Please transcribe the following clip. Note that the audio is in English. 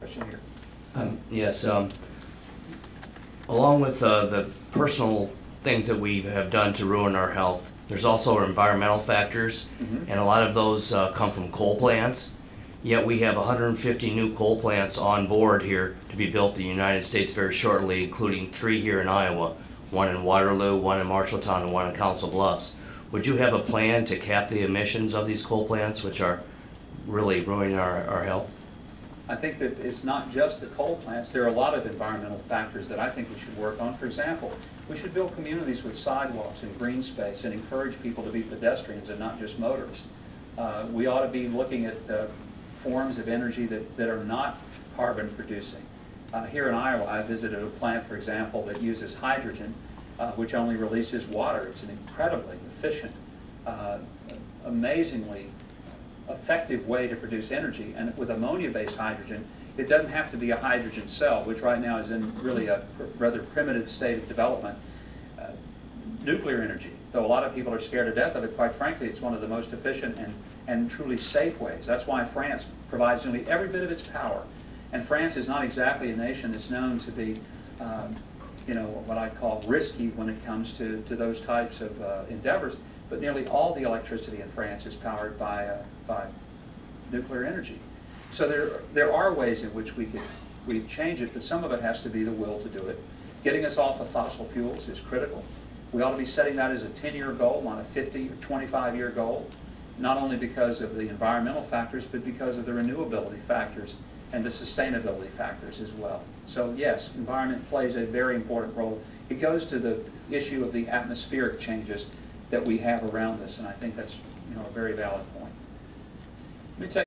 Question here. Yes, along with the personal things that we have done to ruin our health, there's also environmental factors, and a lot of those come from coal plants. Yet we have 150 new coal plants on board here to be built in the United States very shortly, including 3 here in Iowa, 1 in Waterloo, 1 in Marshalltown, and 1 in Council Bluffs. Would you have a plan to cap the emissions of these coal plants, which are really ruining our health? I think that it's not just the coal plants. There are a lot of environmental factors that I think we should work on. For example, we should build communities with sidewalks and green space and encourage people to be pedestrians and not just motorists. We ought to be looking at forms of energy that are not carbon producing. Here in Iowa, I visited a plant, for example, that uses hydrogen, which only releases water. It's an incredibly efficient, amazingly effective way to produce energy. And with ammonia-based hydrogen, it doesn't have to be a hydrogen cell, which right now is in really a rather primitive state of development. Nuclear energy, though a lot of people are scared to death of it, quite frankly, it's one of the most efficient and truly safe ways. That's why France provides nearly every bit of its power. And France is not exactly a nation that's known to be, you know, what I call risky when it comes to those types of endeavors. But nearly all the electricity in France is powered by nuclear energy. So there are ways in which we change it, but some of it has to be the will to do it. Getting us off of fossil fuels is critical. We ought to be setting that as a 10-year goal, not a 50 or 25-year goal, not only because of the environmental factors, but because of the renewability factors and the sustainability factors as well. So yes, environment plays a very important role. It goes to the issue of the atmospheric changes that we have around us, and I think that's, you know, a very valid point. Let me tell you